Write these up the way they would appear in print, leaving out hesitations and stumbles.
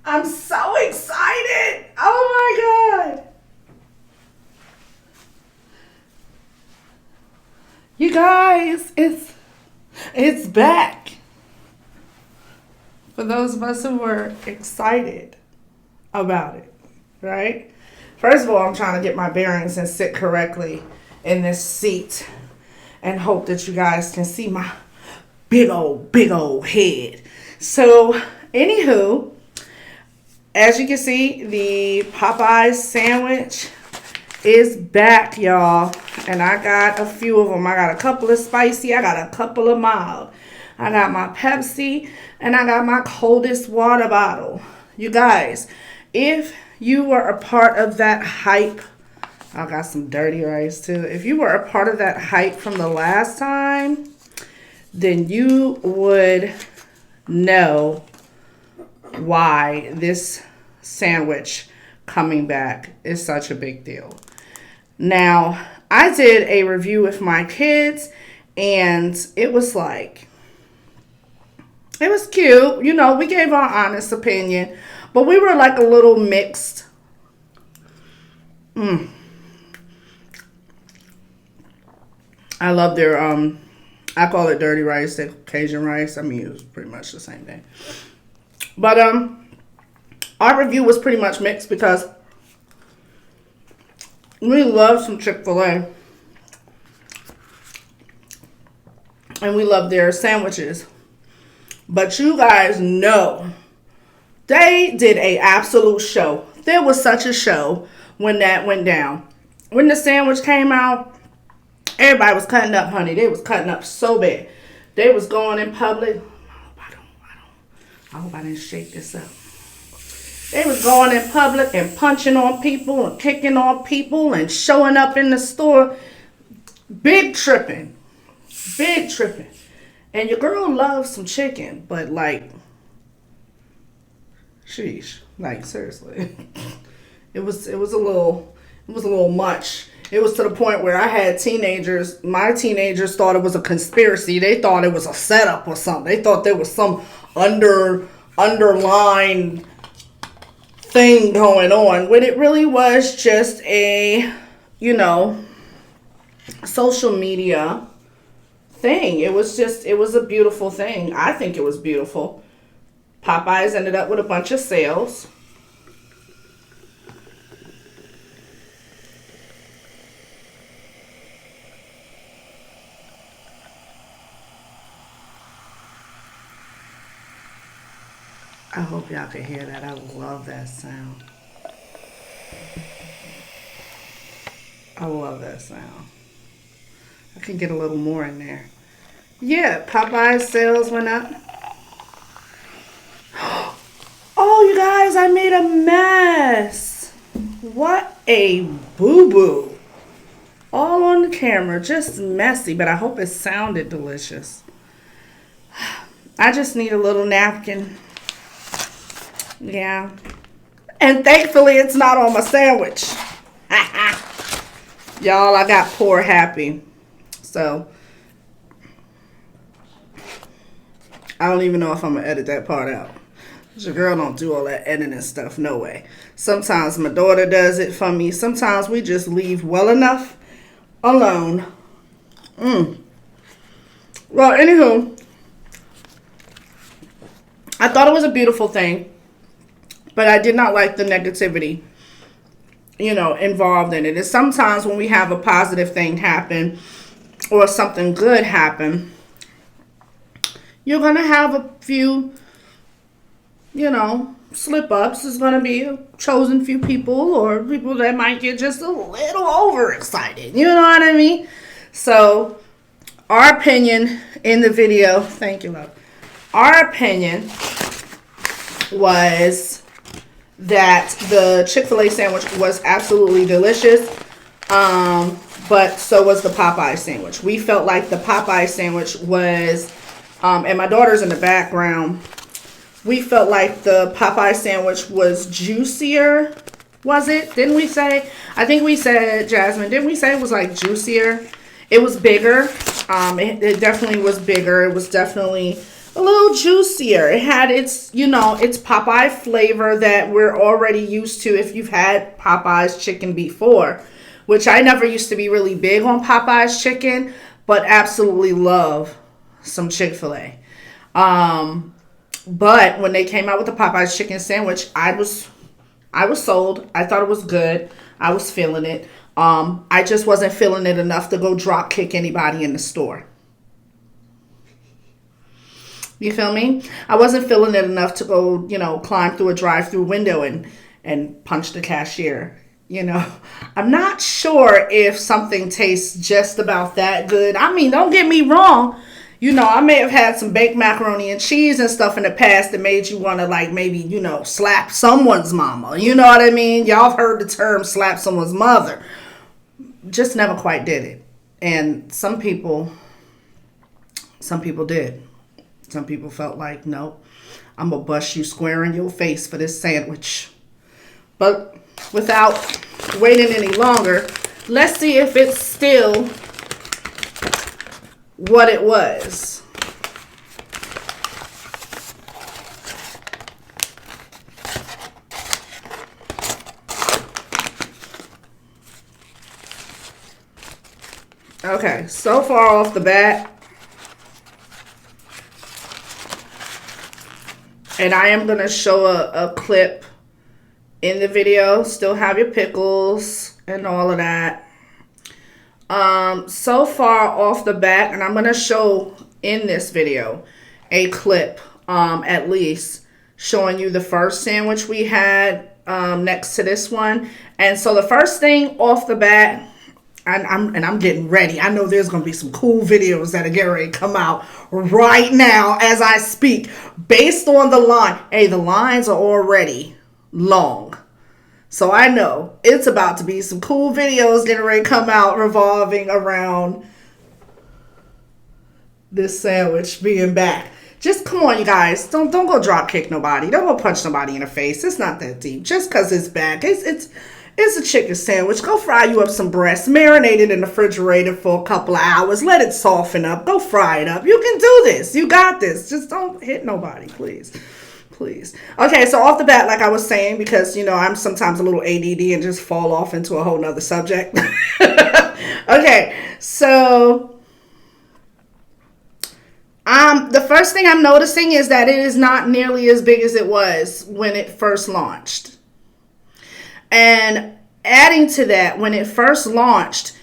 I'm so excited. Oh my God. You guys, it's back. For those of us who were excited about it, right? First of all, I'm trying to get my bearings and sit correctly in this seat and hope that you guys can see my big old head. So, anywho, as you can see, the Popeyes sandwich is back, y'all. And I got a few of them. I got a couple of spicy. I got a couple of mild. I got my Pepsi. And I got my coldest water bottle. You guys, if you were a part of that hype, I got some dirty rice too. If you were a part of that hype from the last time, then you would know why this sandwich coming back is such a big deal. Now, I did a review with my kids, and it was like, it was cute. You know, we gave our honest opinion, but we were like a little mixed. I love their, I call it dirty rice, the Cajun rice. I mean, it was pretty much the same thing. But our review was pretty much mixed because we love some Chick-fil-A. And we love their sandwiches. But you guys know, they did a absolute show. There was such a show when that went down. When the sandwich came out, everybody was cutting up, honey. They was cutting up so bad. They was going in public. I hope I didn't shake this up. They was going in public and punching on people and kicking on people and showing up in the store. Big tripping. Big tripping. And your girl loves some chicken, but like, sheesh. Like, seriously. It was a little much. It was to the point where I had teenagers, my teenagers thought it was a conspiracy. They thought it was a setup or something. They thought there was some underlying thing going on, when it really was just a, social media thing. It was a beautiful thing. I think it was beautiful. Popeyes ended up with a bunch of sales. I hope y'all can hear that. I love that sound. I love that sound. I can get a little more in there. Yeah, Popeyes sales went up. Oh, you guys, I made a mess. What a boo-boo. All on the camera, just messy, but I hope it sounded delicious. I just need a little napkin. Yeah. And thankfully, it's not on my sandwich. Y'all, I got poor happy. So, I don't even know if I'm going to edit that part out. Your girl don't do all that editing stuff. No way. Sometimes my daughter does it for me. Sometimes we just leave well enough alone. Well, anywho, I thought it was a beautiful thing. But I did not like the negativity, involved in it. And sometimes when we have a positive thing happen or something good happen, you're going to have a few, slip-ups. There's going to be a chosen few people or people that might get just a little overexcited. You know what I mean? So, our opinion in the video, thank you, love. Our opinion was that the Chick-fil-A sandwich was absolutely delicious. But so was the Popeye sandwich. We felt like the Popeye sandwich was, and my daughter's in the background, we felt like the Popeye sandwich was juicier. Was it? Didn't we say? I think we said, Jasmine, didn't we say it was like juicier? It was bigger. It definitely was bigger. It was definitely a little juicier. It had its, you know, its Popeye flavor that we're already used to if you've had Popeye's chicken before, which I never used to be really big on Popeye's chicken, but absolutely love some Chick-fil-A. But when they came out with the Popeye's chicken sandwich, I was sold. I thought it was good. I was feeling it. I just wasn't feeling it enough to go drop kick anybody in the store. You feel me? I wasn't feeling it enough to go, you know, climb through a drive-through window and punch the cashier. You know, I'm not sure if something tastes just about that good. I mean, don't get me wrong. You know, I may have had some baked macaroni and cheese and stuff in the past that made you want to, like, maybe, you know, slap someone's mama. You know what I mean? Y'all have heard the term slap someone's mother. Just never quite did it. And some people did. Some people felt like, no, I'm going to bust you square in your face for this sandwich. But without waiting any longer, let's see if it's still what it was. Okay, so far off the bat, and I am going to show a clip in the video. Still have your pickles and all of that. So far off the bat, and I'm going to show in this video a clip, at least, showing you the first sandwich we had next to this one. And so the first thing off the bat, and I'm getting ready. I know there's going to be some cool videos that are getting ready to come out right now as I speak, based on the line. Hey, the lines are already long. So I know it's about to be some cool videos getting ready to come out revolving around this sandwich being back. Just come on, you guys. Don't go drop kick nobody. Don't go punch somebody in the face. It's not that deep. Just because it's back. It's a chicken sandwich. Go fry you up some breast. Marinate it in the refrigerator for a couple of hours. Let it soften up. Go fry it up. You can do this. You got this. Just don't hit nobody, please. Please. Okay, so off the bat, like I was saying, because, you know, I'm sometimes a little ADD and just fall off into a whole nother subject. Okay, so the first thing I'm noticing is that it is not nearly as big as it was when it first launched. And adding to that, when it first launched,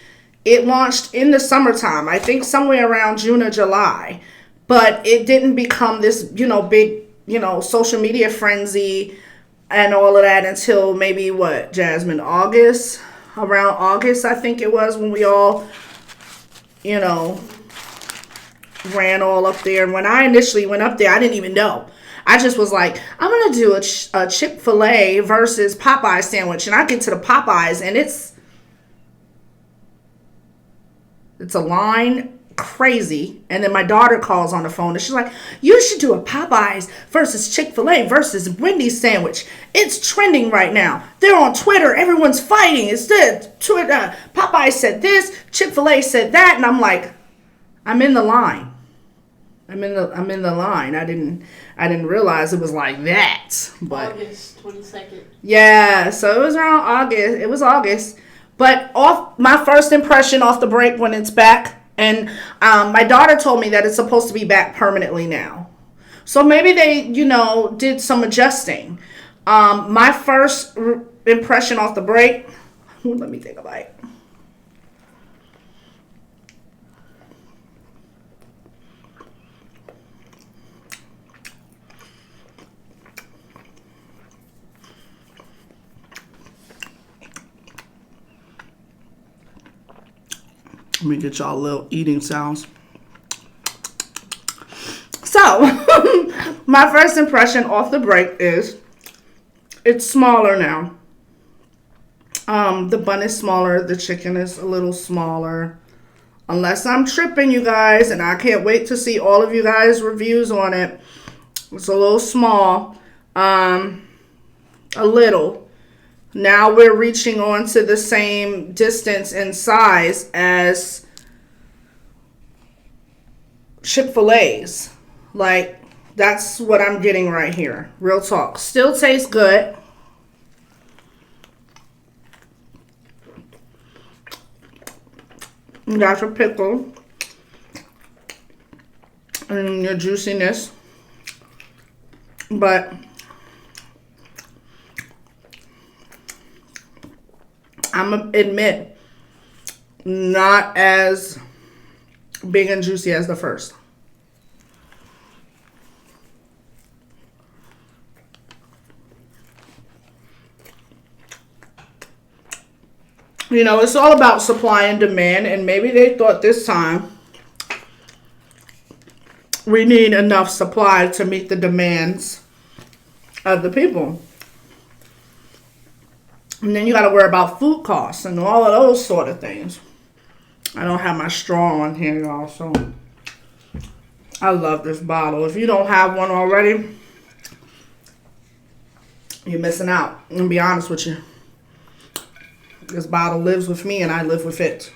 it launched in the summertime, I think somewhere around June or July, but it didn't become this, you know, big, you know, social media frenzy and all of that until maybe what, Jasmine, August? Around August, I think it was, when we all, you know, ran all up there. And when I initially went up there, I didn't even know. I just was like, I'm going to do a Chick-fil-A versus Popeye sandwich. And I get to the Popeyes and it's a line crazy. And then my daughter calls on the phone and she's like, you should do a Popeyes versus Chick-fil-A versus Wendy's sandwich. It's trending right now. They're on Twitter. Everyone's fighting. It's the Twitter. Popeye said this, Chick-fil-A said that. And I'm like, I'm in the line. I'm in the line. I didn't realize it was like that. But August 22nd. Yeah, so it was around August. It was August. But off my first impression off the break when it's back, and my daughter told me that it's supposed to be back permanently now. So maybe they, you know, did some adjusting. My first impression off the break, let me take a bite. Let me get y'all little eating sounds. So, my first impression off the break is It's smaller now. The bun is smaller. The chicken is a little smaller. Unless I'm tripping, you guys, and I can't wait to see all of you guys' reviews on it. It's a little small. A little. Now we're reaching on to the same distance and size as Chick-fil-A's. Like, that's what I'm getting right here. Real talk. Still tastes good. You got your pickle and your juiciness. But I'm gonna admit, not as big and juicy as the first. You know, it's all about supply and demand, and maybe they thought this time we need enough supply to meet the demands of the people. And then you got to worry about food costs and all of those sort of things. I don't have my straw on here, y'all, so I love this bottle. If you don't have one already, you're missing out. I'm going to be honest with you. This bottle lives with me and I live with it.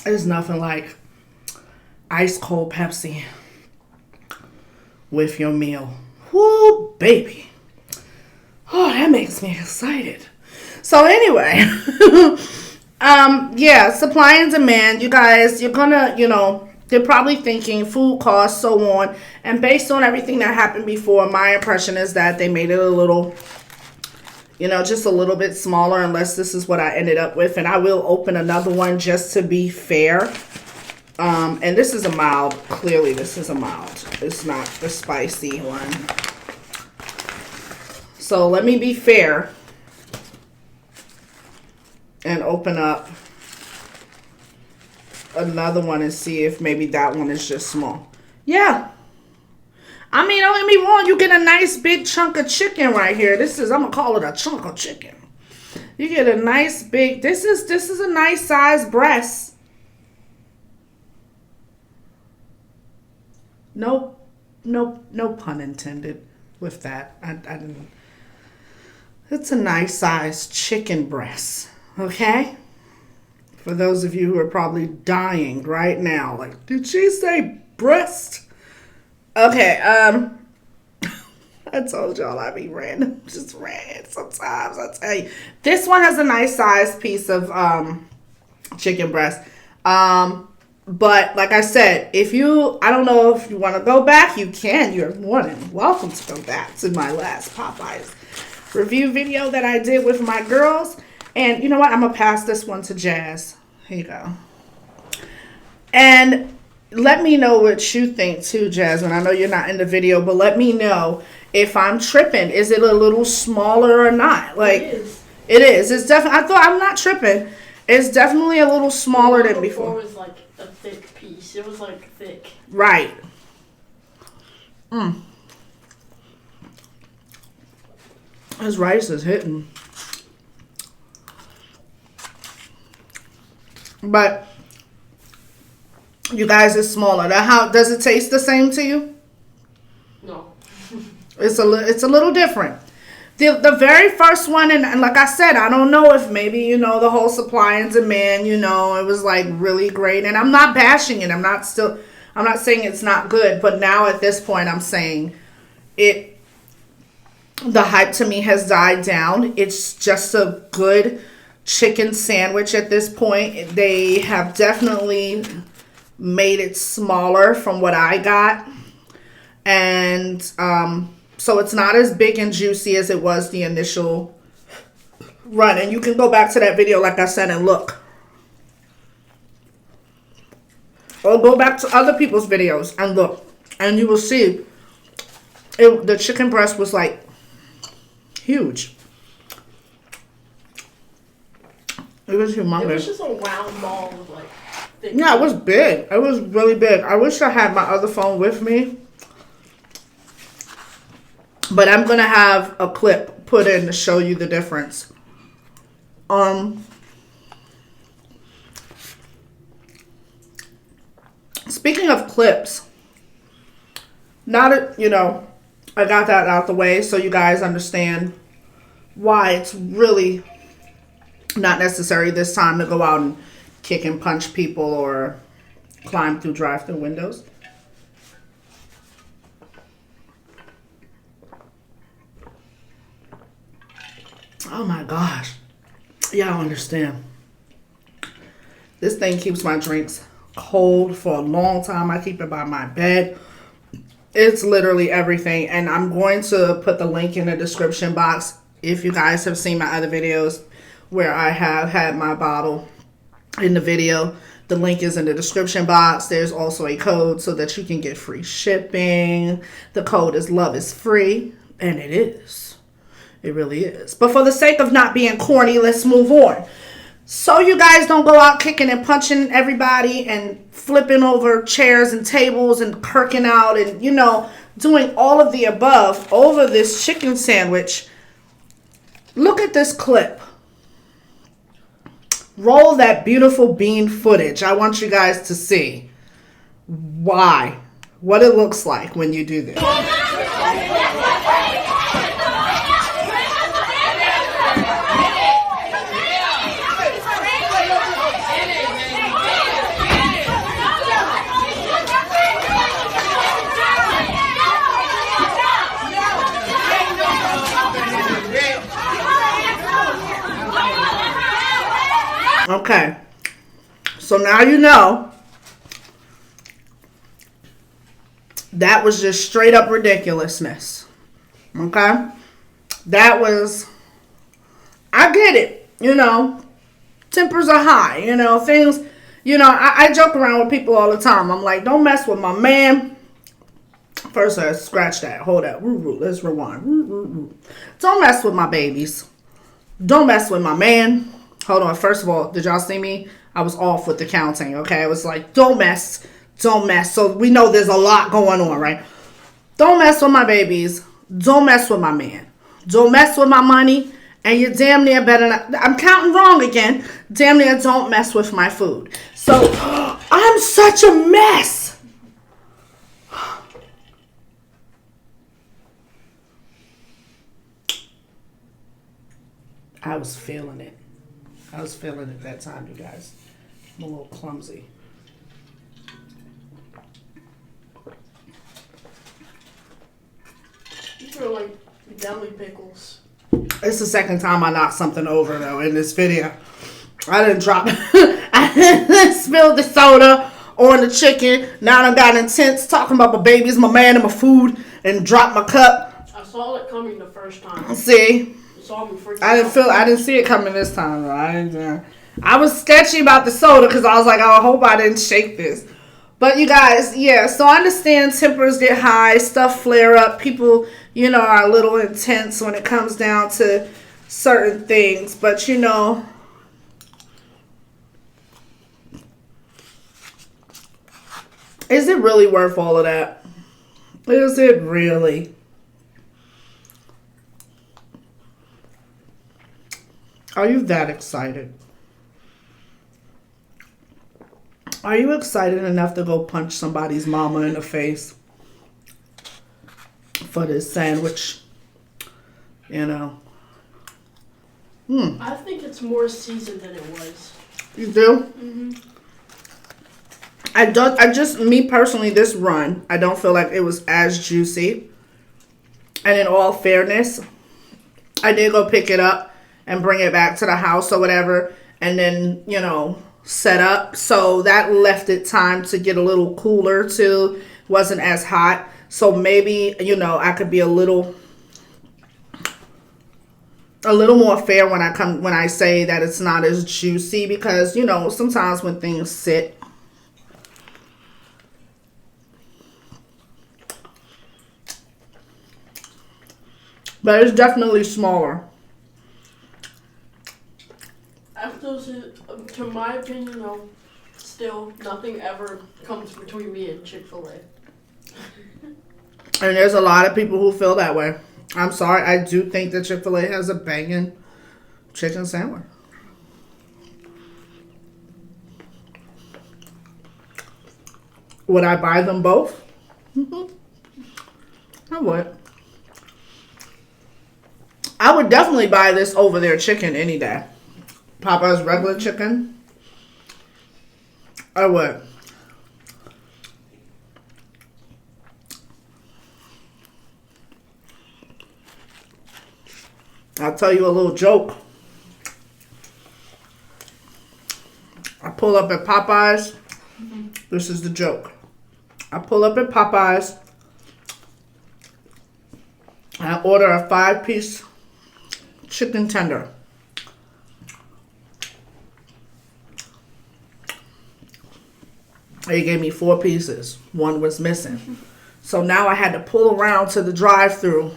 There's nothing like ice cold Pepsi with your meal. Woo, baby. Oh, that makes me excited. So anyway, yeah, supply and demand. You guys, you're gonna, you know, they're probably thinking food costs, so on. And based on everything that happened before, my impression is that they made it a little, you know, just a little bit smaller, unless this is what I ended up with. And I will open another one just to be fair. And this is a mild. Clearly, this is a mild. It's not the spicy one. So let me be fair and open up another one and see if maybe that one is just small. Yeah. I mean, don't get me wrong, you get a nice big chunk of chicken right here. This is, I'm gonna call it a chunk of chicken. You get a nice big, this is a nice size breast. No pun intended with that. I didn't. It's a nice size chicken breast, okay? For those of you who are probably dying right now, like, did she say breast? Okay, I told y'all I be random, just random sometimes, I tell you. This one has a nice sized piece of chicken breast. But like I said, if you, I don't know if you want to go back, you can. You're more than welcome to go back to my last Popeyes review video that I did with my girls. And you know what? I'm going to pass this one to Jazz. Here you go. And let me know what you think too, Jasmine. I know you're not in the video, but let me know if I'm tripping. Is it a little smaller or not? Like, it is. It is. It's definitely, I thought I'm not tripping. It's definitely a little smaller than before. It was like a thick piece. It was like thick. Right. This rice is hitting. But you guys, it's smaller. Now, how does it taste the same to you? No. It's a little different. The very first one, and like I said, I don't know if maybe, you know, the whole supply and demand, you know, it was like really great. And I'm not bashing it. I'm not saying it's not good. But now at this point, I'm saying the hype to me has died down. It's just a good chicken sandwich at this point. They have definitely made it smaller from what I got. And so it's not as big and juicy as it was the initial run. And you can go back to that video, like I said, and look. Or go back to other people's videos and look. And you will see the chicken breast was like huge. It was It humongous. was just a round ball of like thick. Yeah, it was big. It was really big. I wish I had my other phone with me. But I'm going to have a clip put in to show you the difference. Speaking of clips, now that, you know, I got that out the way so you guys understand why it's really not necessary this time to go out and kick and punch people or climb through drive-through windows. Oh my gosh. Yeah, I understand. This thing keeps my drinks cold for a long time. I keep it by my bed. It's literally everything. And I'm going to put the link in the description box if you guys have seen my other videos where I have had my bottle in the video. The link is in the description box. There's also a code so that you can get free shipping. The code is Love is Free, and it is. It really is. But for the sake of not being corny, let's move on. So you guys don't go out kicking and punching everybody and flipping over chairs and tables and kirking out and, you know, doing all of the above over this chicken sandwich. Look at this clip. Roll that beautiful bean footage. I want you guys to see what it looks like when you do this. Okay, so now you know that was just straight up ridiculousness. Okay, that was, I get it, you know, tempers are high, you know, things, you know, I joke around with people all the time. I'm like, don't mess with my man. First, I scratch that, hold that, let's rewind. Don't mess with my babies. Don't mess with my man. Hold on. First of all, did y'all see me? I was off with the counting, okay? I was like, don't mess. So we know there's a lot going on, right? Don't mess with my babies. Don't mess with my man. Don't mess with my money. And you damn near better not. I'm counting wrong again. Damn near don't mess with my food. So, I'm such a mess. I was feeling it. I was feeling it that time, you guys. I'm a little clumsy. These are like deli pickles. It's the second time I knocked something over, though, in this video. I didn't drop I didn't spill the soda on the chicken. Now I got intense talking about my babies, my man, and my food, and dropped my cup. I saw it coming the first time. See? I didn't see it coming this time, though. I was sketchy about the soda because I was like, oh, I hope I didn't shake this. But you guys, yeah, so I understand tempers get high, stuff flare up. People, you know, are a little intense when it comes down to certain things. But, you know, is it really worth all of that? Is it really? Are you that excited? Are you excited enough to go punch somebody's mama in the face for this sandwich? You know. I think it's more seasoned than it was. You do? Mm-hmm. Me personally, this run, I don't feel like it was as juicy. And in all fairness, I did go pick it up and bring it back to the house or whatever, and then, you know, set up. So that left it time to get a little cooler too. Wasn't as hot. So maybe, you know, I could be a little more fair when I say that it's not as juicy, because, you know, sometimes when things sit, but it's definitely smaller. After those, to my opinion, though, still nothing ever comes between me and Chick-fil-A. And there's a lot of people who feel that way. I'm sorry. I do think that Chick-fil-A has a banging chicken sandwich. Would I buy them both? I would. I would definitely buy this over their chicken any day. Popeyes regular chicken. I would. I'll tell you a little joke. I pull up at Popeyes. This is the joke. I pull up at Popeyes. And I order a 5-piece chicken tender. They gave me 4 pieces. One was missing. So now I had to pull around to the drive-thru.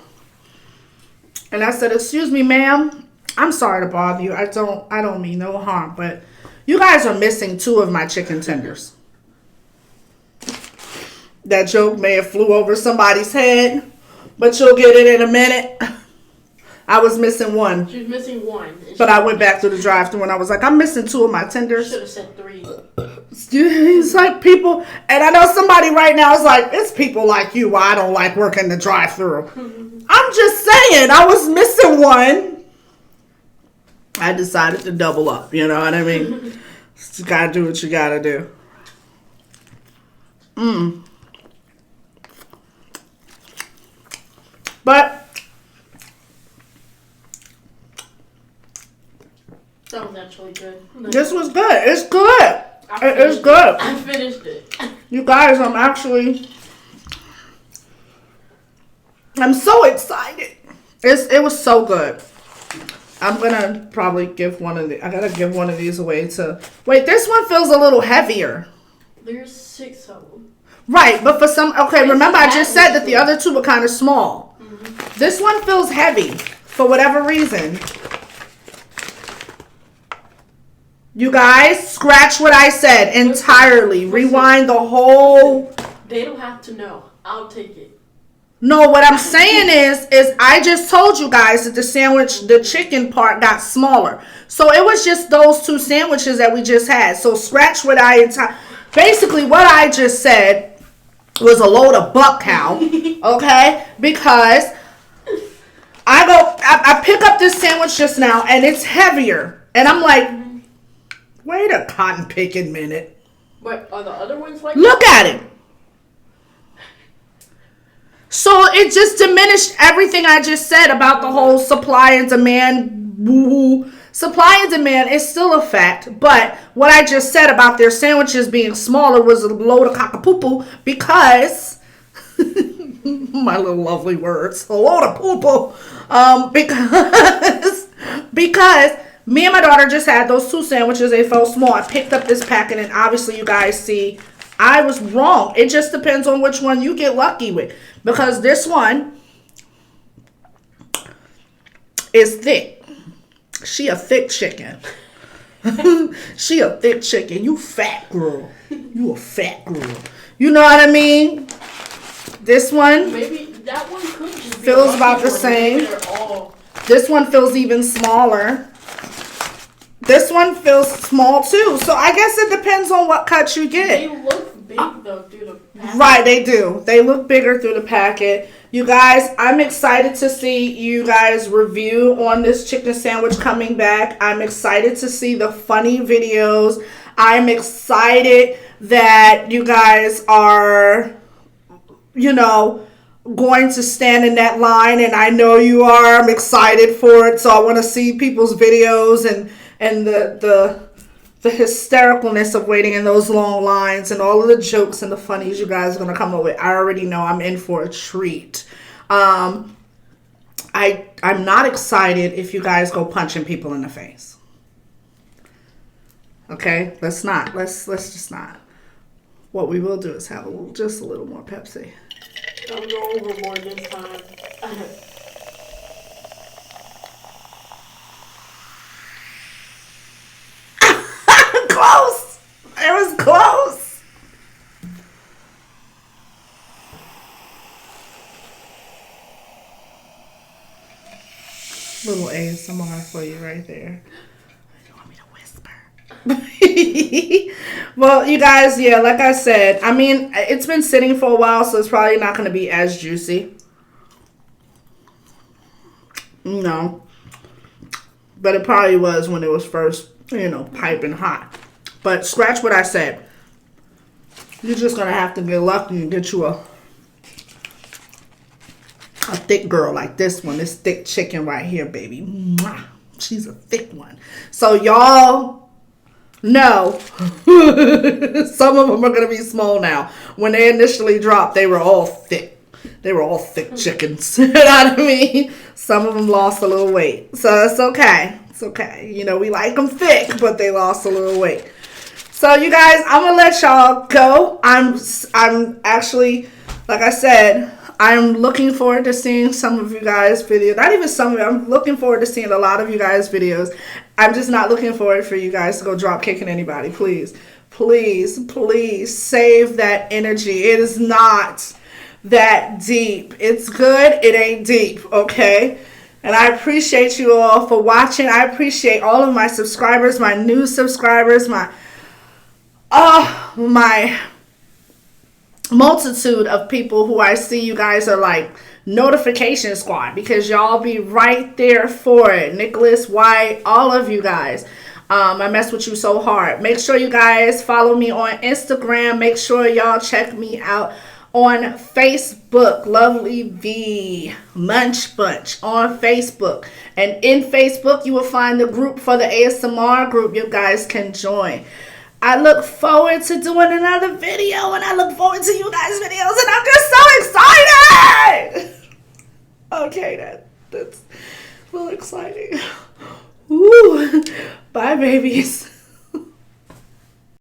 And I said, "Excuse me, ma'am. I'm sorry to bother you. I don't mean no harm, but you guys are missing 2 of my chicken tenders." That joke may have flew over somebody's head, but you'll get it in a minute. I was missing 1. She was missing 1. But I went back through the drive-thru and I was like, "I'm missing 2 of my tenders." Should have said 3. It's like people, and I know somebody right now is like, "It's people like you why I don't like working the drive-thru." I'm just saying, I was missing 1. I decided to double up, you know what I mean? You gotta do what you gotta do. But That was actually good. this was good. It's good. It is good. I finished it. You guys, I'm so excited. It was so good. I'm gonna probably give I gotta give one of these away to, wait, this one feels a little heavier. There's 6 of them. Right, but for some, okay, remember I just said that the other 2 were kind of small. Mm-hmm. This one feels heavy for whatever reason. You guys, scratch what I said entirely. Rewind the whole. They don't have to know. I'll take it. No, what I'm saying is I just told you guys that the chicken part got smaller. So it was just those 2 sandwiches that we just had. So scratch what basically what I just said was a load of buck cow, okay? Because I pick up this sandwich just now and it's heavier. And I'm like, wait a cotton picking minute. What, are the other ones like Look at it. So it just diminished everything I just said about the whole supply and demand. Woo-hoo. Supply and demand is still a fact, but what I just said about their sandwiches being smaller was a load of cockapoo because my little lovely words, a load of poo-poo, because me and my daughter just had those 2 sandwiches. They felt small. I picked up this packet, and obviously you guys see I was wrong. It just depends on which one you get lucky with. Because this one is thick. She a thick chicken. She a thick chicken. You fat girl. You a fat girl. You know what I mean? This one maybe that one could just be feels about the same. This one feels even smaller. This one feels small too. So I guess it depends on what cut you get. They look big though through the packet. Right, they do. They look bigger through the packet. You guys, I'm excited to see you guys review on this chicken sandwich coming back. I'm excited to see the funny videos. I'm excited that you guys are, going to stand in that line, and I know you are. I'm excited for it. So I want to see people's videos and the hystericalness of waiting in those long lines and all of the jokes and the funnies you guys are going to come up with. I already know I'm in for a treat. I'm not excited if you guys go punching people in the face. Okay? Let's just not. What we will do is have just a little more Pepsi. Don't go overboard this time. ASMR for you right there. You want me to whisper? Well, you guys, yeah, like I said, I mean, it's been sitting for a while, so it's probably not going to be as juicy. No. But it probably was when it was first, piping hot. But scratch what I said. You're just going to have to get lucky and get you a thick girl like this one. This thick chicken right here, baby. Mwah. She's a thick one. So y'all know some of them are going to be small now. When they initially dropped, they were all thick. They were all thick chickens. You know what I mean? Some of them lost a little weight. So it's okay. It's okay. We like them thick, but they lost a little weight. So you guys, I'm going to let y'all go. I'm actually, like I said, I'm looking forward to seeing some of you guys' videos. Not even some of you. I'm looking forward to seeing a lot of you guys' videos. I'm just not looking forward for you guys to go drop kicking anybody. Please, please, please save that energy. It is not that deep. It's good. It ain't deep. Okay? And I appreciate you all for watching. I appreciate all of my subscribers, my new subscribers, my multitude of people who I see. You guys are like notification squad because y'all be right there for it. Nicholas White, all of you guys. I mess with you so hard. Make sure you guys follow me on Instagram. Make sure y'all check me out on Facebook. Lovely V Munch Bunch on Facebook. And in Facebook, you will find the group for the ASMR group you guys can join. I look forward to doing another video, and I look forward to you guys' videos, and I'm just so excited! Okay, that's a little exciting. Ooh. Bye, babies.